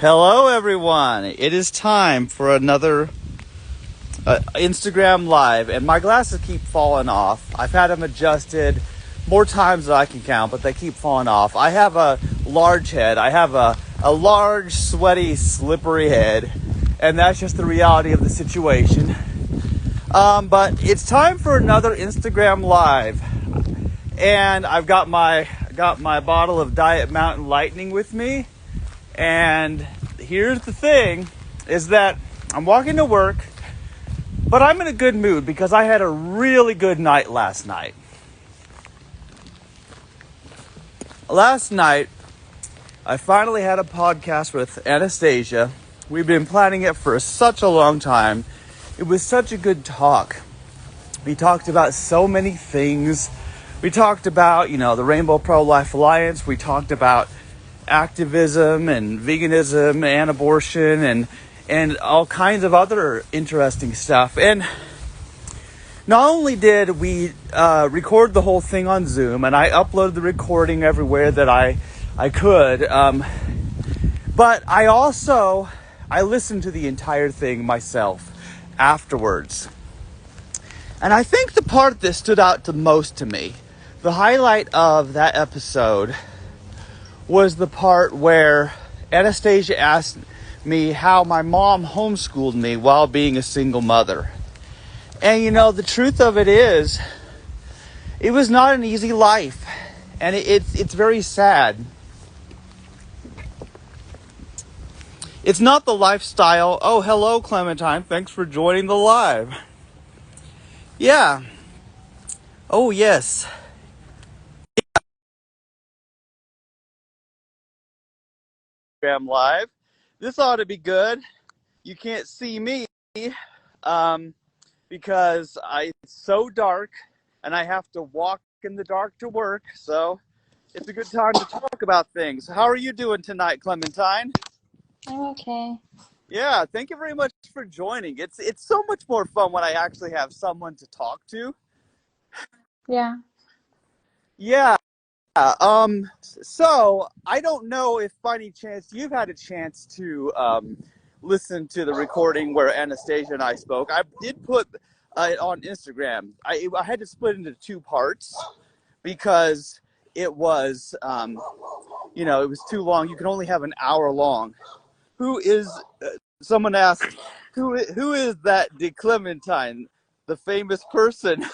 Hello, everyone. It is time for another Instagram Live, and my glasses keep falling off. I've had them adjusted more times than I can count, but they keep falling off. I have a large head. I have a large, sweaty, slippery head, and that's just the reality of the situation. But it's time for another Instagram Live, and I've got my bottle of Diet Mountain Lightning with me. And here's the thing, is that I'm walking to work, but I'm in a good mood because I had a really good night last night. Last night, I finally had a podcast with Anastasia. We've been planning it for such a long time. It was such a good talk. We talked about so many things. We talked about, the Rainbow Pro-Life Alliance. We talked about activism and veganism and abortion and all kinds of other interesting stuff. And not only did we record the whole thing on Zoom, and I uploaded the recording everywhere that I could, but I listened to the entire thing myself afterwards. And I think the part that stood out the most to me, the highlight of that episode, was the part where Anastasia asked me how my mom homeschooled me while being a single mother. And the truth of it is, it was not an easy life. And it's very sad. It's not the lifestyle. Oh, hello, Clementine. Thanks for joining the live. Yeah. Oh, yes. Live. This ought to be good. You can't see me because it's so dark and I have to walk in the dark to work. So it's a good time to talk about things. How are you doing tonight, Clementine? I'm okay. Yeah, thank you very much for joining. It's so much more fun when I actually have someone to talk to. Yeah. Yeah. So I don't know if by any chance you've had a chance to listen to the recording where Anastasia and I spoke. I did put it on Instagram. I had to split into two parts because it was, it was too long. You can only have an hour long. Someone asked, who is that DeClementine, the famous person?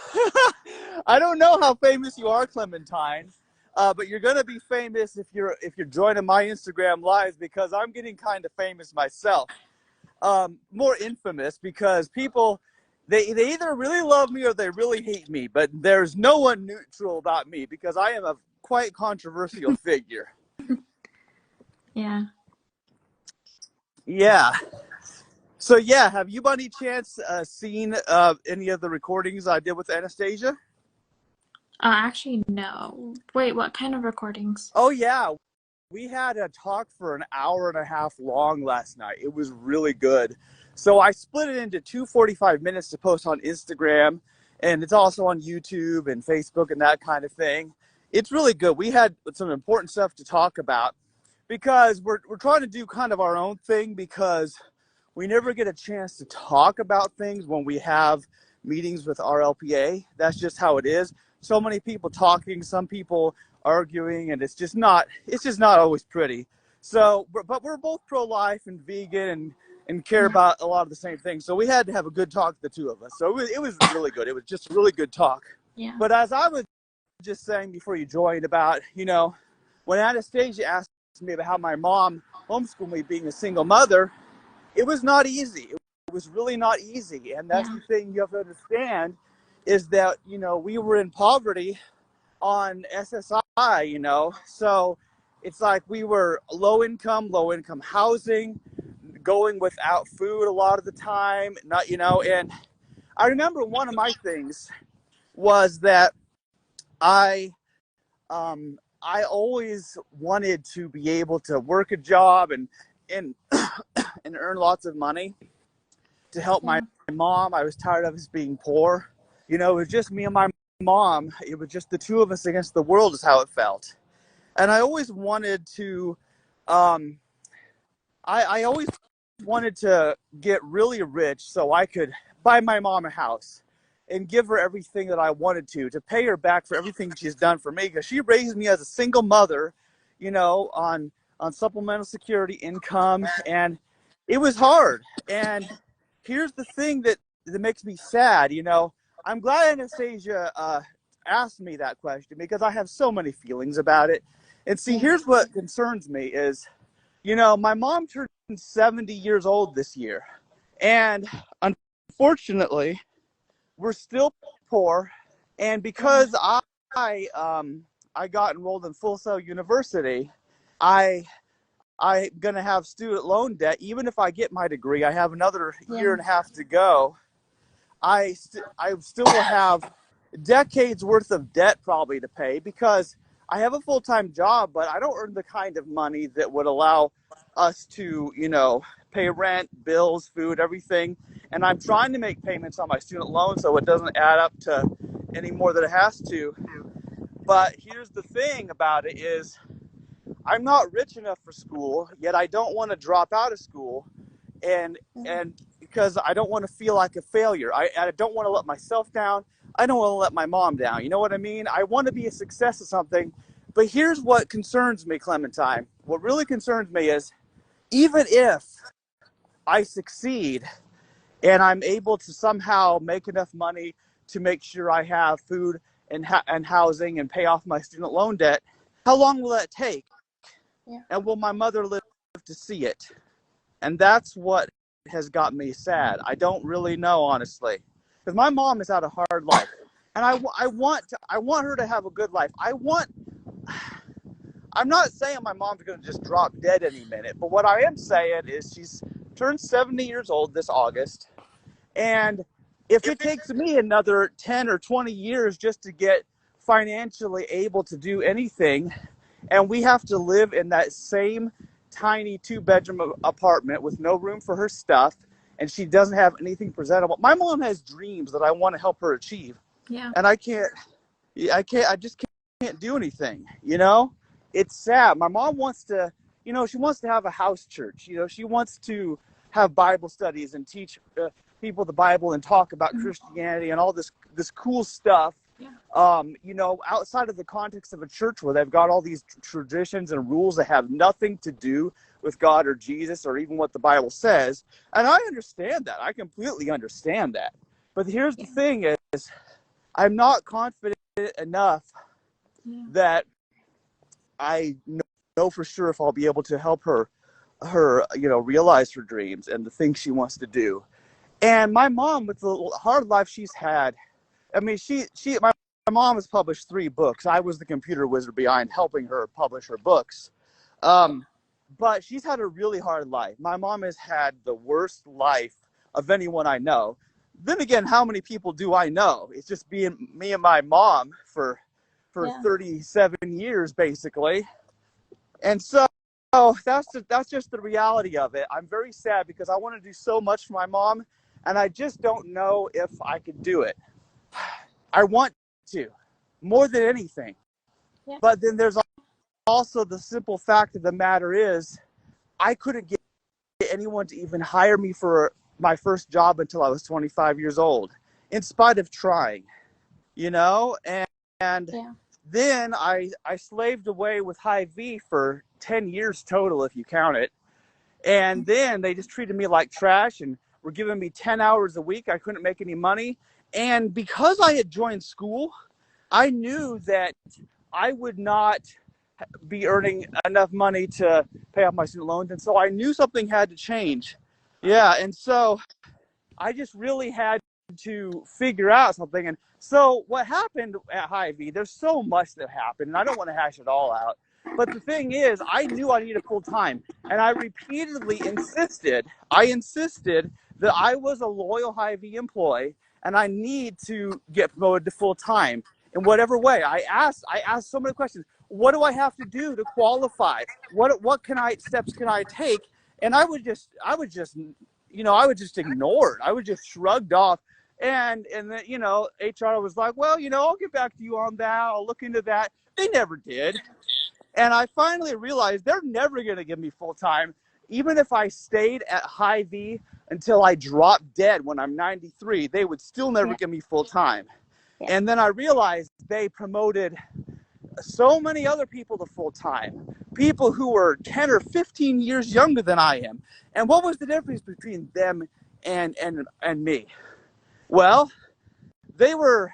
I don't know how famous you are, Clementine. But you're gonna be famous if you're joining my Instagram lives, because I'm getting kind of famous myself. More infamous because people they either really love me or they really hate me, but there's no one neutral about me because I am a quite controversial figure. Yeah. Yeah. So yeah, have you by any chance seen any of the recordings I did with Anastasia? Actually, no. Wait, what kind of recordings? Oh yeah, we had a talk for an hour and a half long last night. It was really good. So I split it into two 45 minutes to post on Instagram, and it's also on YouTube and Facebook and that kind of thing. It's really good. We had some important stuff to talk about because we're trying to do kind of our own thing, because we never get a chance to talk about things when we have meetings with RLPA. That's just how it is. So many people talking, some people arguing, and it's just not always pretty. So, but we're both pro-life and vegan and care about a lot of the same things. So we had to have a good talk, the two of us. So it was really good. It was just a really good talk. Yeah. But as I was just saying before you joined about, when Anastasia asked me about how my mom homeschooled me being a single mother, it was not easy. It was really not easy. And that's the thing you have to understand, is that, we were in poverty on SSI, so it's like we were low income housing, going without food a lot of the time, and I remember one of my things was that I always wanted to be able to work a job and and earn lots of money to help my mom. I was tired of us being poor. It was just me and my mom. It was just the two of us against the world is how it felt. And I always wanted to I always wanted to get really rich so I could buy my mom a house and give her everything that I wanted to pay her back for everything she's done for me, because she raised me as a single mother, on supplemental security income, and it was hard. And here's the thing that makes me sad. I'm glad Anastasia asked me that question, because I have so many feelings about it. And see, Yeah. here's what concerns me is, my mom turned 70 years old this year. And unfortunately, we're still poor. And Yeah. because I got enrolled in Full Sail University, I I'm gonna have student loan debt. Even if I get my degree, I have another year Yeah. and a half to go. I still will have decades worth of debt probably to pay, because I have a full-time job, but I don't earn the kind of money that would allow us to, pay rent, bills, food, everything. And I'm trying to make payments on my student loan so it doesn't add up to any more than it has to. But here's the thing about it is, I'm not rich enough for school, yet I don't want to drop out of school, and Yeah. and because I don't want to feel like a failure. I don't want to let myself down. I don't want to let my mom down. You know what I mean? I want to be a success at something. But here's what concerns me, Clementine. What really concerns me is, even if I succeed and I'm able to somehow make enough money to make sure I have food and housing and pay off my student loan debt, how long will that take? Yeah. And will my mother live to see it? And that's what has got me sad. I don't really know, honestly, because my mom has had a hard life, and I want her to have a good life. I'm not saying my mom's going to just drop dead any minute, but what I am saying is she's turned 70 years old this August, and if it takes me another 10 or 20 years just to get financially able to do anything, and we have to live in that same tiny 2-bedroom apartment with no room for her stuff, and she doesn't have anything presentable. My mom has dreams that I want to help her achieve, Yeah. and I just can't do anything. It's sad. My mom wants to, she wants to have a house church. She wants to have Bible studies and teach people the Bible and talk about Mhm. Christianity and all this cool stuff. Yeah. Outside of the context of a church where they've got all these traditions and rules that have nothing to do with God or Jesus or even what the Bible says. And I understand that. I completely understand that. But here's the Yeah. thing is, I'm not confident enough Yeah. that I know for sure if I'll be able to help her, realize her dreams and the things she wants to do. And my mom, with the hard life she's had, I mean, my mom has published 3 books. I was the computer wizard behind helping her publish her books. But she's had a really hard life. My mom has had the worst life of anyone I know. Then again, how many people do I know? It's just being me and my mom for Yeah. 37 years, basically. And so that's just the reality of it. I'm very sad because I want to do so much for my mom, and I just don't know if I could do it. I want to, more than anything. Yeah. But then there's also the simple fact of the matter is, I couldn't get anyone to even hire me for my first job until I was 25 years old, in spite of trying, and Yeah. then I slaved away with Hy-Vee for 10 years total, if you count it. And then they just treated me like trash and were giving me 10 hours a week. I couldn't make any money. And because I had joined school, I knew that I would not be earning enough money to pay off my student loans. And so I knew something had to change. Yeah. And so I just really had to figure out something. And so what happened at Hy-Vee, there's so much that happened, and I don't want to hash it all out. But the thing is, I knew I needed full time, and I repeatedly insisted that I was a loyal Hy-Vee employee, and I need to get promoted to full time in whatever way. I asked so many questions. What do I have to do to qualify? What steps can I take? And I would just I was just ignored. I was just shrugged off. And then, HR was like, well, I'll get back to you on that. I'll look into that. They never did. And I finally realized they're never going to give me full time. even if I stayed at Hy-Vee until I dropped dead when I'm 93, they would still never Yeah. give me full time. Yeah. And then I realized they promoted so many other people to full time, people who were 10 or 15 years younger than I am. And what was the difference between them and me? Well, they were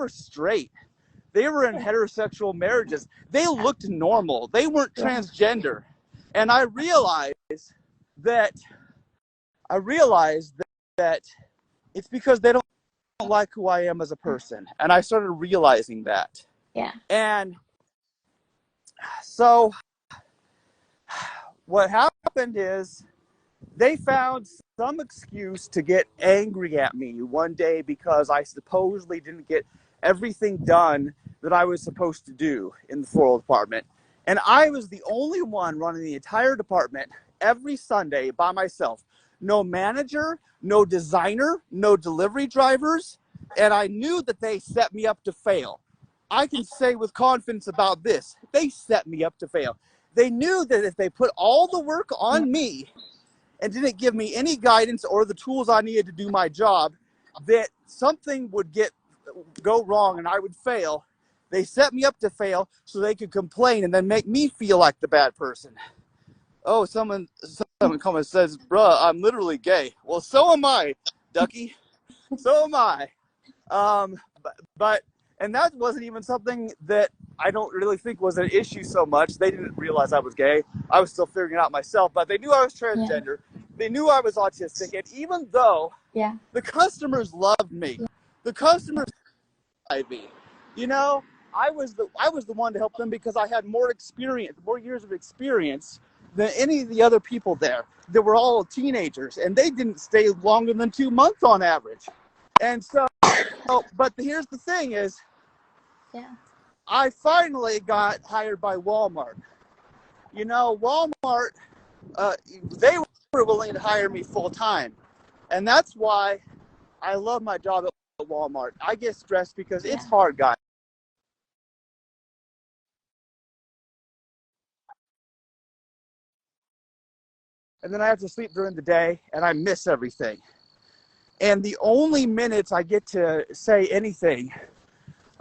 straight. They were in Yeah. heterosexual marriages. They looked normal. They weren't Yeah. transgender. And I that realized that it's because they don't like who I am as a person. And I started realizing that. Yeah. And so what happened is they found some excuse to get angry at me one day because I supposedly didn't get everything done that I was supposed to do in the floral department. And I was the only one running the entire department every Sunday by myself. No manager, no designer, no delivery drivers. And I knew that they set me up to fail. I can say with confidence about this, they set me up to fail. They knew that if they put all the work on me and didn't give me any guidance or the tools I needed to do my job, that something would go wrong and I would fail. They set me up to fail so they could complain and then make me feel like the bad person. Oh, someone comes says, bruh, I'm literally gay. Well, so am I, Ducky. So am I. But and that wasn't even something that I don't really think was an issue so much. They didn't realize I was gay. I was still figuring it out myself, but they knew I was transgender. They knew I was autistic. And even though the customers loved me, the customers loved me, you know, I was the one to help them because I had more years of experience than any of the other people there. They were all teenagers, and they didn't stay longer than 2 months on average. And so, but here's the thing is, I finally got hired by Walmart. You know, Walmart, they were willing to hire me full time. And that's why I love my job at Walmart. I get stressed because it's hard, guys. And then I have to sleep during the day, and I miss everything. And the only minutes I get to say anything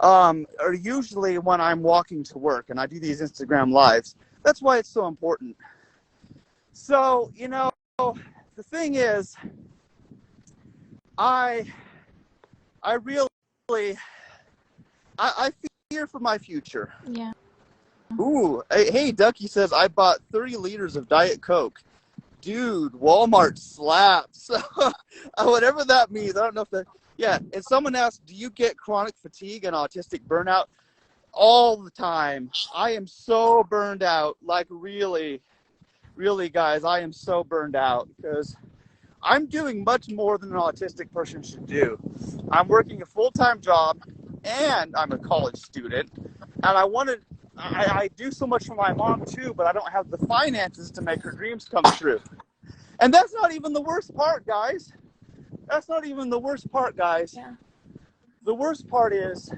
are usually when I'm walking to work, and I do these Instagram lives. That's why it's so important. So, you know, the thing is, I really, I fear for my future. Yeah. Ooh, hey, Ducky says, I bought 30 liters of Diet Coke. Dude, Walmart slaps. Whatever that means. I don't know if that, yeah. And someone asked, do you get chronic fatigue and autistic burnout? All the time. I am so burned out. Like, really, really, guys, I am so burned out because I'm doing much more than an autistic person should do. I'm working a full-time job, and I'm a college student, and I do so much for my mom too, but I don't have the finances to make her dreams come true. And that's not even the worst part, guys. That's not even the worst part, guys. Yeah. The worst part is,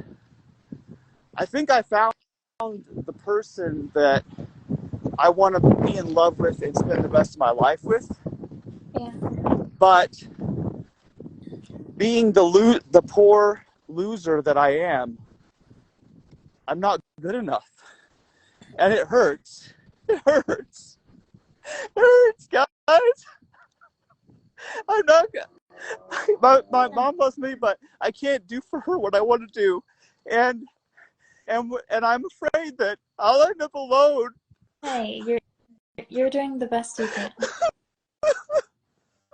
I think I found the person that I want to be in love with and spend the rest of my life with. Yeah. But being the poor loser that I am, I'm not good enough. And it hurts. It hurts. It hurts, guys. I'm not. My mom loves me, but I can't do for her what I want to do, and I'm afraid that I'll end up alone. Hey, you're doing the best you can.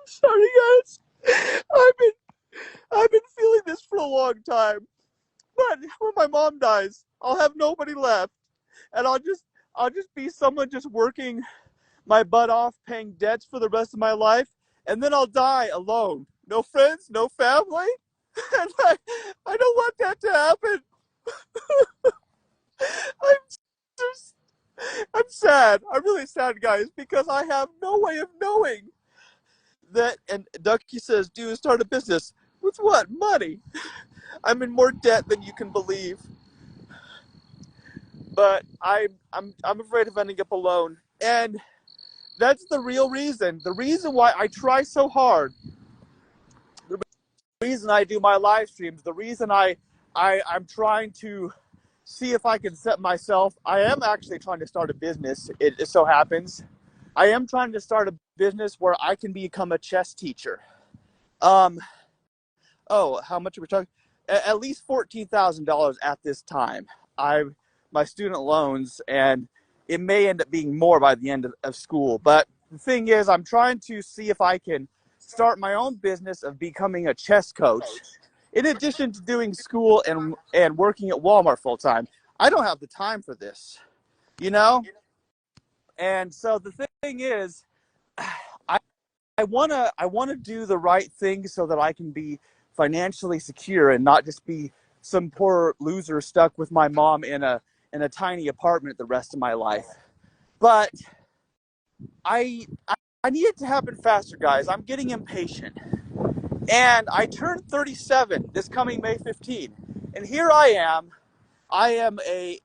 Sorry, guys. I've been feeling this for a long time, but when my mom dies, I'll have nobody left, and I'll just be someone just working my butt off, paying debts for the rest of my life, and then I'll die alone. No friends, no family, and I don't want that to happen. I'm just, I'm sad. I'm really sad, guys, because I have no way of knowing that. And Ducky says, "Do start a business with what? Money." I'm in more debt than you can believe. But I'm afraid of ending up alone. And That's the real reason. The reason why I try so hard. The reason I do my live streams. The reason I'm trying to see if I can set myself. I am actually trying to start a business. It so happens. I am trying to start a business where I can become a chess teacher. Um, oh, how much are we talking? At least $14,000 at this time. My student loans, and it may end up being more by the end of school. But the thing is, I'm trying to see if I can start my own business of becoming a chess coach. In addition to doing school and working at Walmart full time, I don't have the time for this, you know? And so the thing is, I I wanna do the right thing so that I can be financially secure and not just be some poor loser stuck with my mom in a tiny apartment the rest of my life. But I I need it to happen faster, guys. I'm getting impatient. And I turned 37 this coming May 15. And here I am. I am a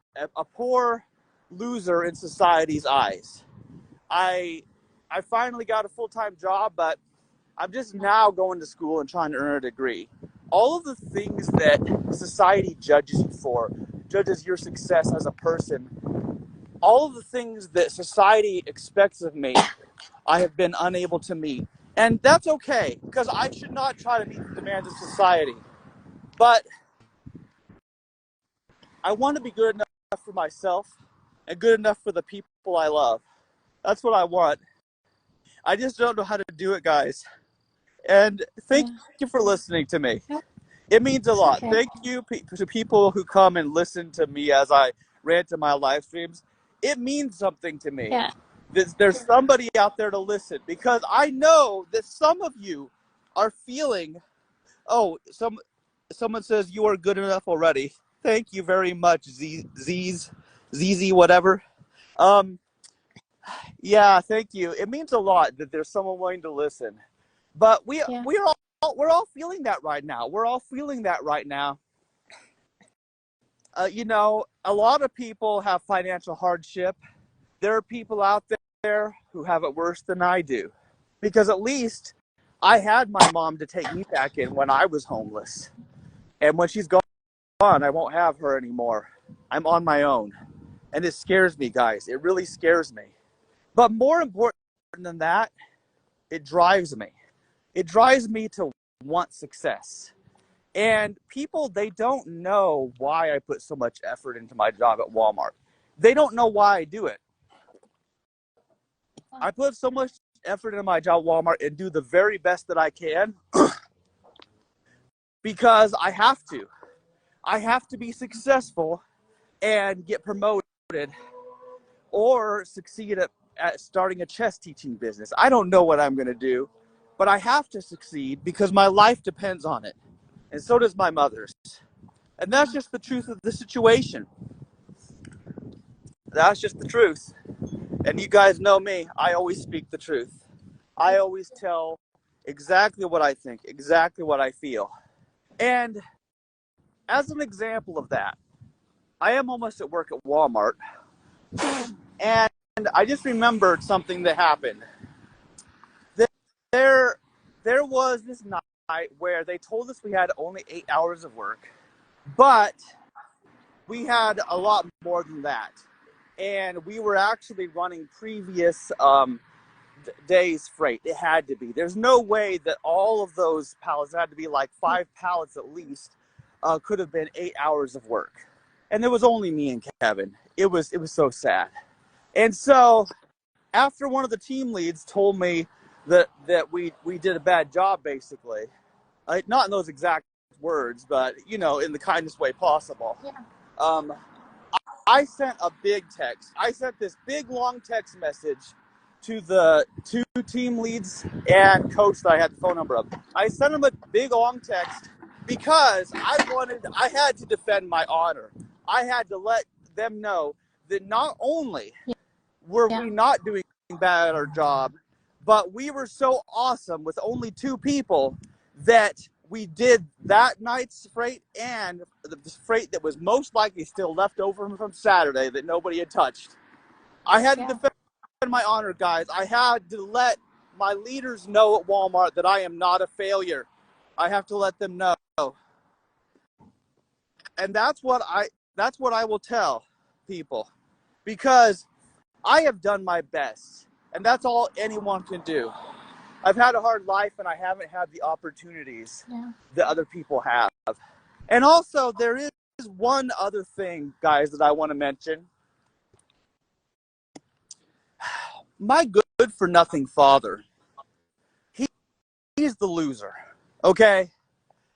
poor loser in society's eyes. I I finally got a full-time job, but I'm just now going to school and trying to earn a degree. All of the things that society judges you for, judges your success as a person, all of the things that society expects of me, I have been unable to meet. And that's okay, because I should not try to meet the demands of society. But I want to be good enough for myself and good enough for the people I love. That's what I want. I just don't know how to do it, guys. And thank Yeah. you for listening to me. Yep. It means a It's lot. okay. Thank you to people who come and listen to me as I rant in my live streams. It means something to me. Yeah. There's somebody out there to listen, because I know that some of you are feeling, oh, someone says you are good enough already. Thank you very much, ZZ, whatever. Um, yeah, thank you. It means a lot that there's someone willing to listen. But Yeah. we're all feeling that right now. We're all feeling that right now. A lot of people have financial hardship. There are people out there who have it worse than I do, because at least I had my mom to take me back in when I was homeless, and when she's gone, I won't have her anymore. I'm on my own, and it scares me, guys. It really scares me. But more important than that, it drives me. It drives me to want success. And people, they don't know why I put so much effort into my job at Walmart. They don't know why I do it. I put so much effort into my job at Walmart and do the very best that I can because I have to. I have to be successful and get promoted or succeed at starting a chess teaching business. I don't know what I'm going to do, but I have to succeed because my life depends on it. And so does my mother's. And that's just the truth of the situation. That's just the truth. And you guys know me. I always speak the truth. I always tell exactly what I think, exactly what I feel. And as an example of that, I am almost at work at Walmart. And I just remembered something that happened. There, there was this night where they told us we had only 8 hours of work, but we had a lot more than that. And we were actually running previous days freight. It had to be. There's no way that all of those pallets, it had to be like 5 pallets at least, could have been 8 hours of work. And there was only me and Kevin. It was so sad. And so after one of the team leads told me that we did a bad job, basically, not in those exact words, but in the kindest way possible. Yeah. Um, I sent a big text. I sent this big long text message to the two team leads and coach that I had the phone number of. I sent them a big long text because I had to defend my honor. I had to let them know that not only were Yeah. we not doing bad at our job, but we were so awesome with only two people that we did that night's freight and the freight that was most likely still left over from Saturday that nobody had touched. I had to Yeah. defend my honor, guys. I had to let my leaders know at Walmart that I am not a failure. I have to let them know. And that's what I will tell people, because I have done my best, and that's all anyone can do. I've had a hard life, and I haven't had the opportunities that other people have. And also, there is one other thing, guys, that I want to mention. My good-for-nothing father, he's the loser, okay?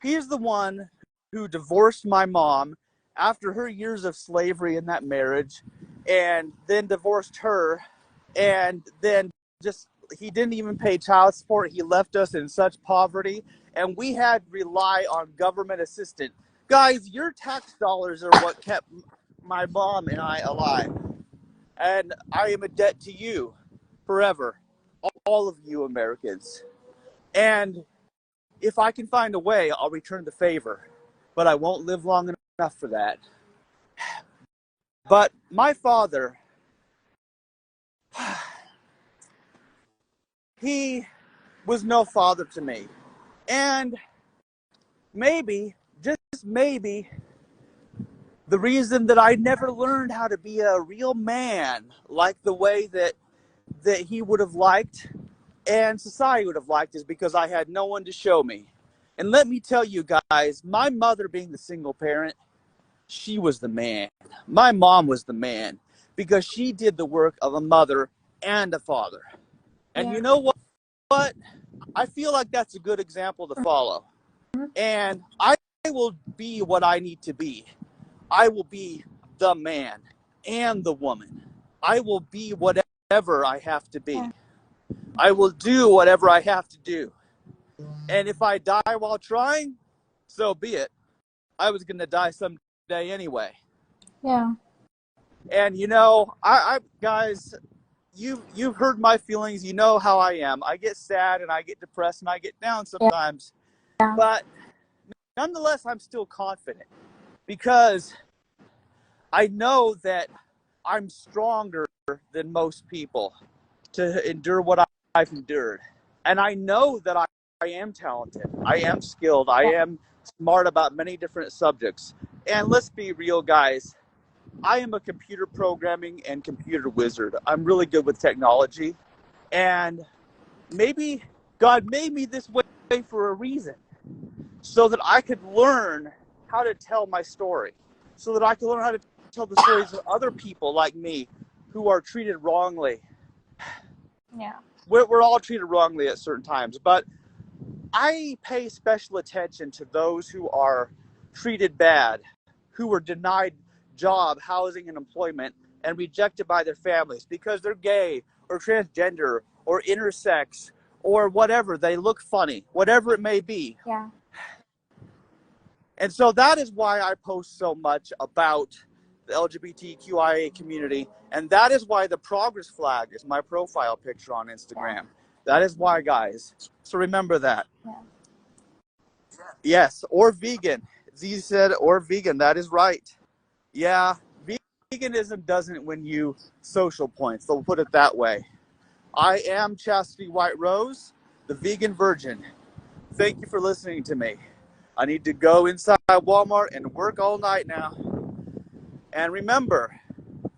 He's the one who divorced my mom after her years of slavery in that marriage, and then divorced her, and then he didn't even pay child support. He left us in such poverty, and we had to rely on government assistance. Guys, your tax dollars are what kept my mom and I alive, and I am a debt to you forever, all of you Americans. And if I can find a way, I'll return the favor, but I won't live long enough for that. But my father, he was no father to me. And maybe, just maybe, the reason that I never learned how to be a real man like the way that he would have liked and society would have liked is because I had no one to show me. And let me tell you guys, my mother being the single parent, she was the man. My mom was the man because she did the work of a mother and a father. And you know what? I feel like that's a good example to follow. And I will be what I need to be. I will be the man and the woman. I will be whatever I have to be. I will do whatever I have to do. And if I die while trying, so be it. I was going to die someday anyway. Yeah. And you know, I guys, you've heard my feelings. You know how I am. I get sad and I get depressed and I get down sometimes. Yeah. But nonetheless, I'm still confident because I know that I'm stronger than most people to endure what I've endured. And I know that I am talented. I am skilled. I am smart about many different subjects. And let's be real, guys. I am a computer programming and computer wizard. I'm really good with technology. And maybe God made me this way for a reason, so that I could learn how to tell my story, so that I could learn how to tell the stories of other people like me who are treated wrongly. Yeah. We're all treated wrongly at certain times, but I pay special attention to those who are treated bad, who are denied job, housing, and employment, and rejected by their families because they're gay or transgender or intersex or whatever. They look funny, whatever it may be. Yeah. And so that is why I post so much about the LGBTQIA community. And that is why the progress flag is my profile picture on Instagram. Yeah. That is why, guys. So remember that. Yeah. Yes, or vegan. Z said, or vegan. That is right. Yeah, veganism doesn't win you social points. They'll put it that way. I am Chastity White Rose, the vegan virgin. Thank you for listening to me. I need to go inside Walmart and work all night now. And remember,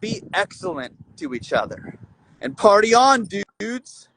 be excellent to each other. And party on, dudes.